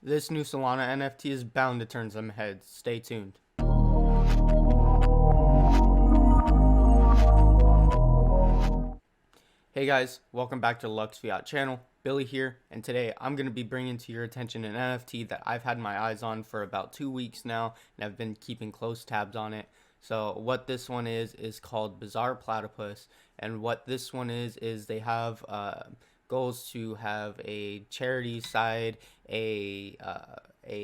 This new Solana NFT is bound to turn some heads. Stay tuned. Hey guys, welcome back to the Lux Fiat channel. Billy here, and today I'm going to be bringing to your attention an NFT that I've had my eyes on for about 2 weeks now, and I've been keeping close tabs on it. So what this one is called Bizarre Platypus, and what this one is they have goals to have a charity side, a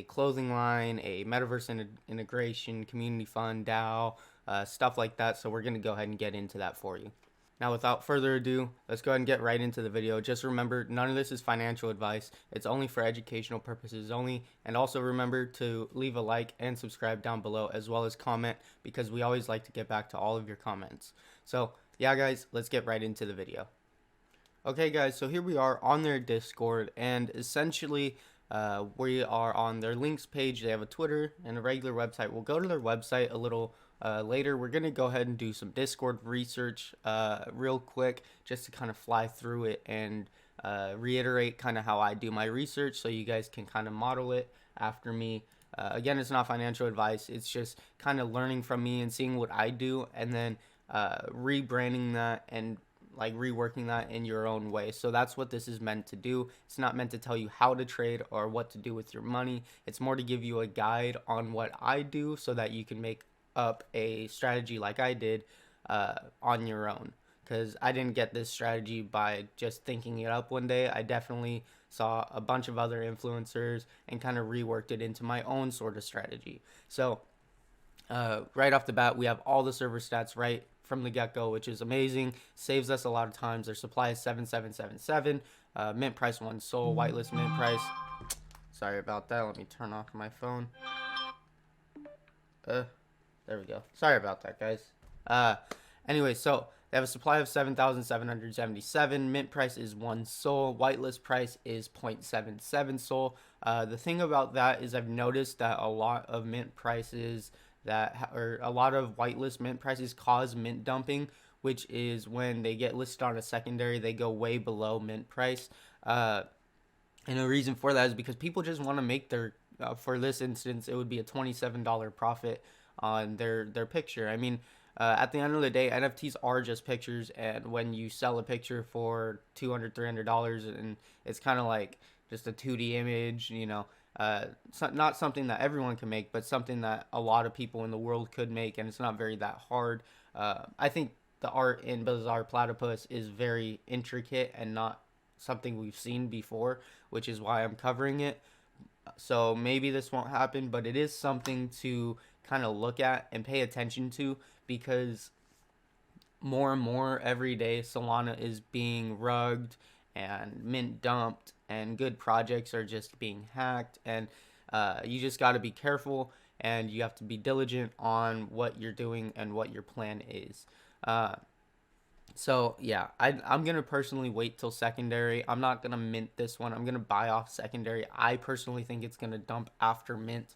clothing line, a metaverse integration, community fund, DAO, stuff like that. So we're going to go ahead and get into that for you. Now, without further ado, let's go ahead and get right into the video. Just remember, none of this is financial advice. It's only for educational purposes only. And also remember to leave a like and subscribe down below, as well as comment, because we always like to get back to all of your comments. So, yeah, guys, let's get right into the video. Okay, guys, so here we are on their Discord, and essentially we are on their links page. They have a Twitter and a regular website. We'll go to their website a little later. We're going to go ahead and do some Discord research real quick, just to kind of fly through it and reiterate kind of how I do my research, so you guys can kind of model it after me. Again, it's not financial advice. It's just kind of learning from me and seeing what I do, and then rebranding that and like reworking that in your own way. So that's what this is meant to do. It's not meant to tell you how to trade or what to do with your money. It's more to give you a guide on what I do, so that you can make up a strategy like I did on your own. Because I didn't get this strategy by just thinking it up one day. I definitely saw a bunch of other influencers and kind of reworked it into my own sort of strategy. So right off the bat, we have all the server stats right from the get-go, which is amazing. Saves us a lot of times. Their supply is 7777. Mint price 1 SOL. Whitelist mint price. Sorry about that. Let me turn off my phone. There we go. Sorry about that, guys. Anyway, so they have a supply of 7,777. Mint price is 1 SOL. Whitelist price is 0.77 SOL. The thing about that is I've noticed that a lot of mint prices or a lot of whitelist mint prices cause mint dumping, which is when they get listed on a secondary, they go way below mint price. And the reason for that is because people just want to make their, for this instance, it would be a $27 profit on their picture. I mean, at the end of the day, NFTs are just pictures, and when you sell a picture for $200, $300, and it's kind of like just a 2D image, not something that everyone can make, but something that a lot of people in the world could make, and it's not very that hard. I think the art in Bizarre Platypus is very intricate and not something we've seen before, which is why I'm covering it. So maybe this won't happen, but it is something to kind of look at and pay attention to, because more and more every day Solana is being rugged and mint dumped, and good projects are just being hacked, and you just got to be careful, and you have to be diligent on what you're doing and what your plan is. So yeah, I'm gonna personally wait till secondary. I'm not gonna mint this one. I'm gonna buy off secondary. I personally think it's gonna dump after mint,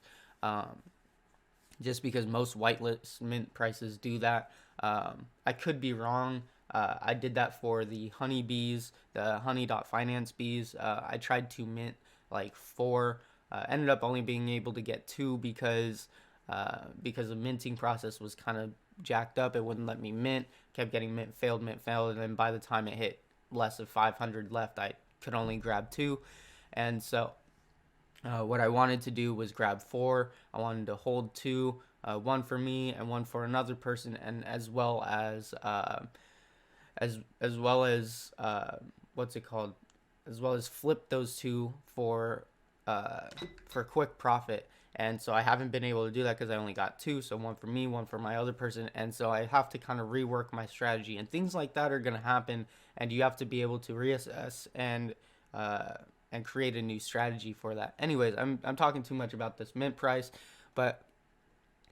just because most whitelist mint prices do that. I could be wrong. I did that for the honeybees, the honey.finance bees. I tried to mint like 4. Ended up only being able to get 2 because the minting process was kind of jacked up. It wouldn't let me mint. Kept getting mint failed, and then by the time it hit less of 500 left, I could only grab 2. And so what I wanted to do was grab 4. I wanted to hold 2, one for me and one for another person, and as well as what's it called? As well as flip those 2 for quick profit. And so I haven't been able to do that because I only got 2, so one for me, one for my other person, and so I have to kind of rework my strategy, and things like that are going to happen, and you have to be able to reassess and create a new strategy for that. Anyways, I'm talking too much about this mint price, but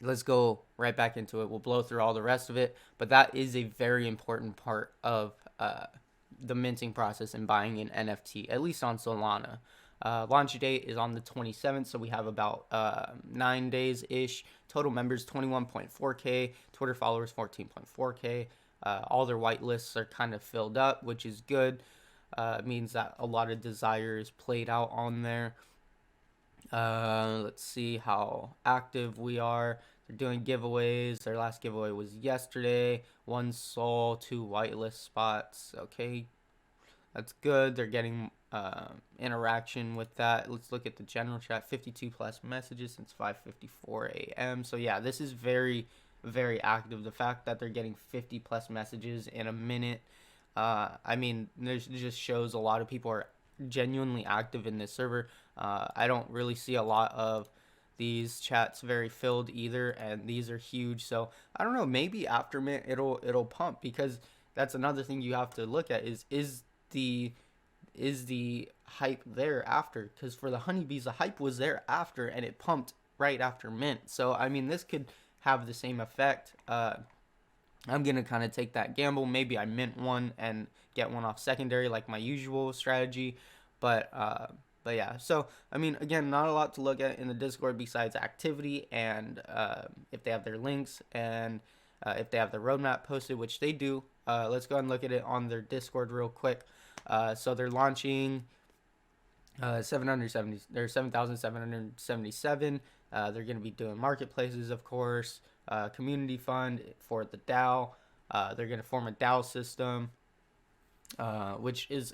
let's go right back into it. We'll blow through all the rest of it, but that is a very important part of the minting process and buying an NFT, at least on Solana. Launch date is on the 27th, so we have about 9 days-ish. Total members 21.4K, Twitter followers 14.4K. All their whitelists are kind of filled up, which is good. It means that a lot of desire is played out on there. Let's see how active we are. They're doing giveaways. Their last giveaway was yesterday. 1 soul, 2 whitelist spots. Okay, that's good. They're getting interaction with that. Let's look at the general chat. 52 plus messages since 5:54 a.m. So yeah, this is very, very active. The fact that they're getting 50 plus messages in a minute, I mean, it just shows a lot of people are genuinely active in this server. I don't really see a lot of these chats very filled either, and these are huge. So I don't know. Maybe after mint it'll pump, because that's another thing you have to look at is the hype there after, because for the honeybees the hype was there after and it pumped right after mint. So I mean, this could have the same effect. I'm gonna kind of take that gamble. Maybe I mint one and get one off secondary like my usual strategy, but yeah. So I mean, again, not a lot to look at in the Discord besides activity and if they have their links, and if they have the roadmap posted, which they do. Let's go and look at it on their Discord real quick. So they're launching 770. They're 7,777. They're going to be doing marketplaces, of course, community fund for the DAO. They're going to form a DAO system, which is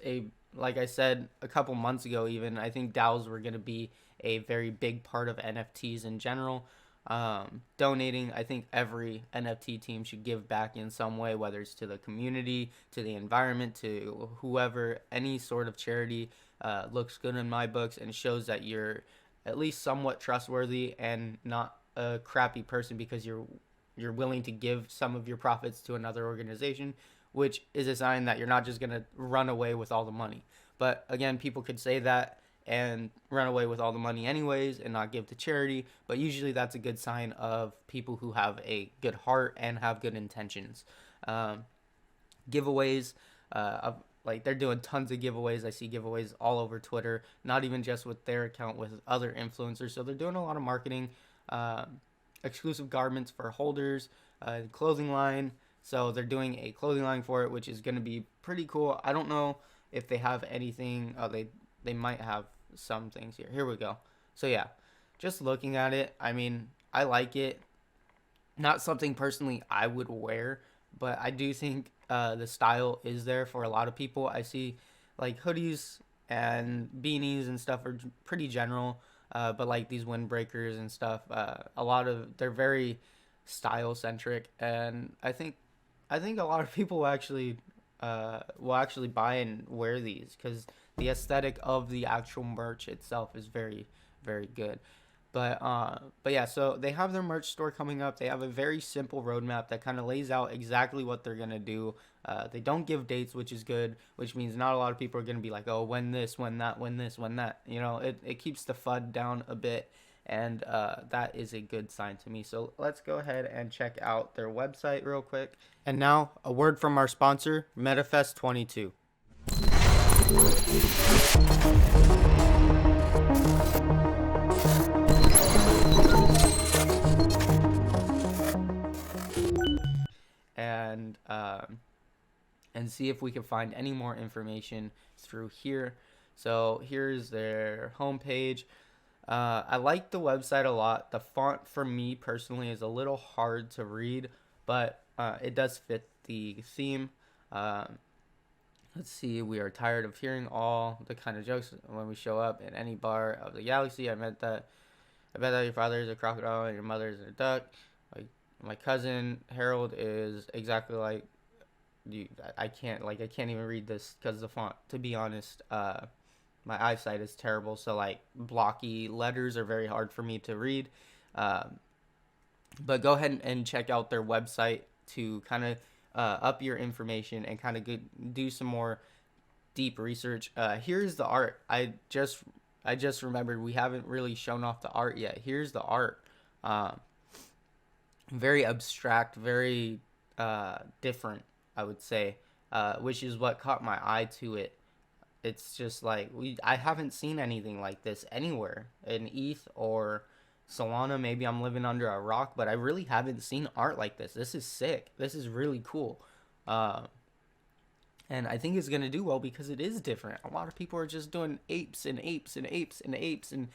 like I said a couple months ago, even, I think DAOs were going to be a very big part of NFTs in general. Donating, I think every NFT team should give back in some way, whether it's to the community, to the environment, to whoever. Any sort of charity looks good in my books and shows that you're at least somewhat trustworthy and not a crappy person, because you're willing to give some of your profits to another organization, which is a sign that you're not just going to run away with all the money. But again, people could say that and run away with all the money anyways and not give to charity, but usually that's a good sign of people who have a good heart and have good intentions. Giveaways, like, they're doing tons of giveaways. I see giveaways all over Twitter, not even just with their account, with other influencers. So they're doing a lot of marketing, exclusive garments for holders, clothing line. So they're doing a clothing line for it, which is going to be pretty cool. I don't know if they have anything. They might have some things here. Here we go. So yeah, just looking at it, I mean, I like it. Not something personally I would wear, but I do think the style is there for a lot of people. I see like hoodies and beanies and stuff are pretty general, but like these windbreakers and stuff, they're very style centric, and I think a lot of people will actually buy and wear these, because the aesthetic of the actual merch itself is very, very good. But yeah, so they have their merch store coming up. They have a very simple roadmap that kind of lays out exactly what they're gonna do. They don't give dates, which is good, which means not a lot of people are gonna be like, oh, when this, when that, when this, when that. You know, it keeps the FUD down a bit, and that is a good sign to me. So let's go ahead and check out their website real quick. And now, a word from our sponsor, MetaFest 22. And see if we can find any more information through here. So here's their homepage. I like the website a lot. The font for me personally is a little hard to read, but it does fit the theme. Let's see. We are tired of hearing all the kind of jokes when we show up in any bar of the galaxy. I bet that your father is a crocodile and your mother is a duck. Like, my cousin Harold is exactly like you. I can't even read this because of the font. To be honest, my eyesight is terrible, so like blocky letters are very hard for me to read. But go ahead and check out their website to kind of up your information and kind of do some more deep research. Here's the art. I just remembered we haven't really shown off the art yet. Here's the art. Very abstract, very different, I would say, which is what caught my eye to it. It's just like I haven't seen anything like this anywhere in ETH or Solana. Maybe I'm living under a rock, but I really haven't seen art like this. This is sick. This is really cool. And I think it's gonna do well because it is different. A lot of people are just doing apes and apes and apes and apes, and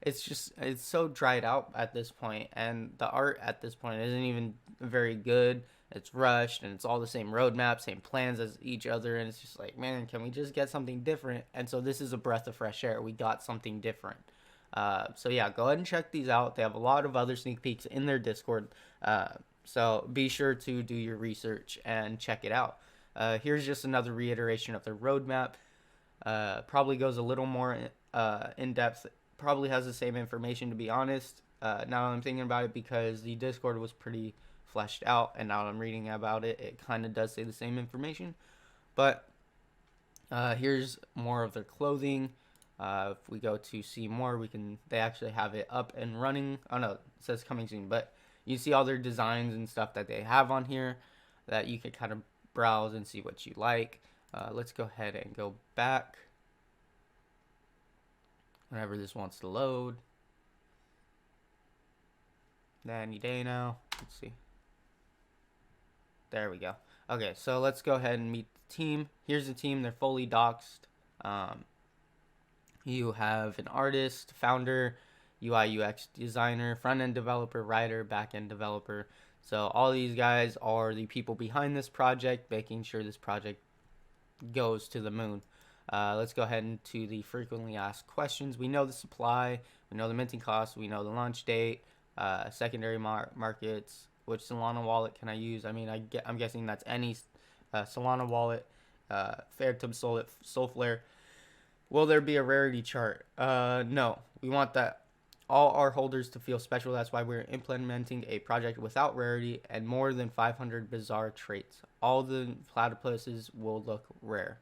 it's so dried out at this point, and the art at this point isn't even very good. It's rushed, and it's all the same roadmap, same plans as each other, and it's just like, man, can we just get something different? And so this is a breath of fresh air. We got something different. So yeah, go ahead and check these out. They have a lot of other sneak peeks in their Discord. So be sure to do your research and check it out. Here's just another reiteration of their roadmap. Probably goes a little more in depth. Probably has the same information, to be honest. Now that I'm thinking about it, because the Discord was pretty fleshed out, and now that I'm reading about it, it kind of does say the same information. But here's more of their clothing. If we go to see more, they actually have it up and running. Oh no, it says coming soon, but you see all their designs and stuff that they have on here that you can kind of browse and see what you like. Let's go ahead and go back whenever this wants to load. Any day now. Let's see. There we go. Okay, so let's go ahead and meet the team. Here's the team. They're fully doxed. You have an artist, founder, UI UX designer, front-end developer, writer, back-end developer. So all these guys are the people behind this project, making sure this project goes to the moon. Let's go ahead into the frequently asked questions. We know the supply, we know the minting cost, we know the launch date, secondary markets. Which Solana wallet can I use? I mean, I'm guessing that's any Solana wallet. Phantom Soulflare. Will there be a rarity chart? No. We want that all our holders to feel special. That's why we're implementing a project without rarity and more than 500 bizarre traits. All the platypuses will look rare.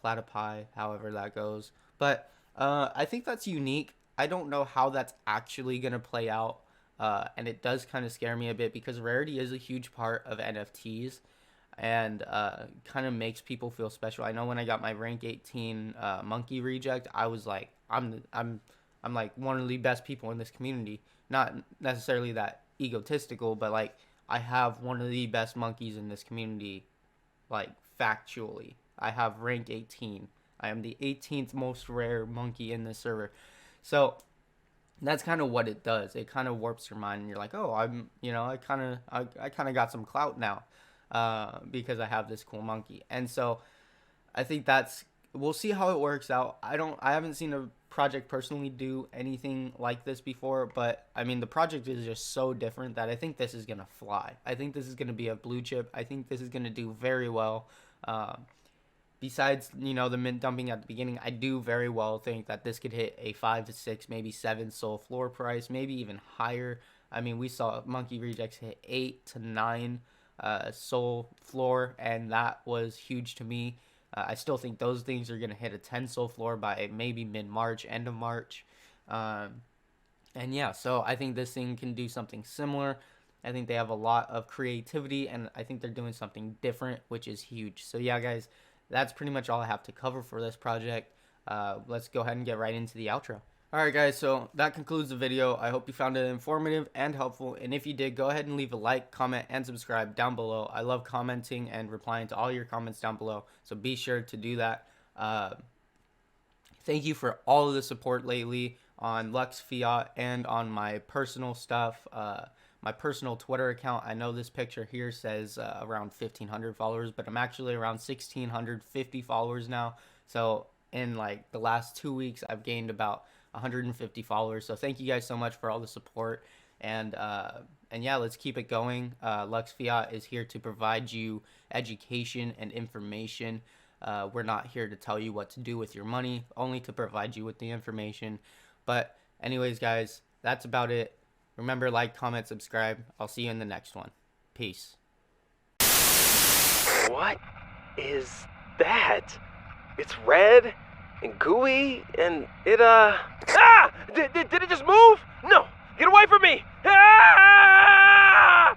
Platypi, however that goes. But I think that's unique. I don't know how that's actually going to play out. And it does kind of scare me a bit, because rarity is a huge part of NFTs, and kind of makes people feel special. I know when I got my rank 18 monkey reject, I was like, I'm like one of the best people in this community. Not necessarily that egotistical, but like, I have one of the best monkeys in this community, like factually. I have rank 18. I am the 18th most rare monkey in this server. So that's kind of what it does. It kind of warps your mind, and you're like, oh, I kind of got some clout now, because I have this cool monkey. And so I think we'll see how it works out. I haven't seen a project personally do anything like this before, but I mean, the project is just so different that I think this is gonna fly. I think this is gonna be a blue chip. I think this is gonna do very well. Besides, the mint dumping at the beginning, I do very well think that this could hit a 5 to 6, maybe 7 soul floor price, maybe even higher. I mean, we saw monkey rejects hit 8 to 9 soul floor, and that was huge to me. I still think those things are going to hit a 10 soul floor by maybe mid-March, end of March. And yeah, so I think this thing can do something similar. I think they have a lot of creativity, and I think they're doing something different, which is huge. So yeah, guys, that's pretty much all I have to cover for this project. Let's go ahead and get right into the outro. Alright guys, so that concludes the video. I hope you found it informative and helpful, and if you did, go ahead and leave a like, comment, and subscribe down below. I love commenting and replying to all your comments down below, so be sure to do that. Thank you for all of the support lately on Lux Fiat and on my personal stuff. My personal Twitter account, I know this picture here says around 1,500 followers, but I'm actually around 1,650 followers now. So in like the last 2 weeks, I've gained about 150 followers. So thank you guys so much for all the support. And yeah, let's keep it going. Lux Fiat is here to provide you education and information. We're not here to tell you what to do with your money, only to provide you with the information. But anyways, guys, that's about it. Remember, like, comment, subscribe. I'll see you in the next one. Peace. What is that? It's red and gooey, and it, Did it just move? No! Get away from me! Ah!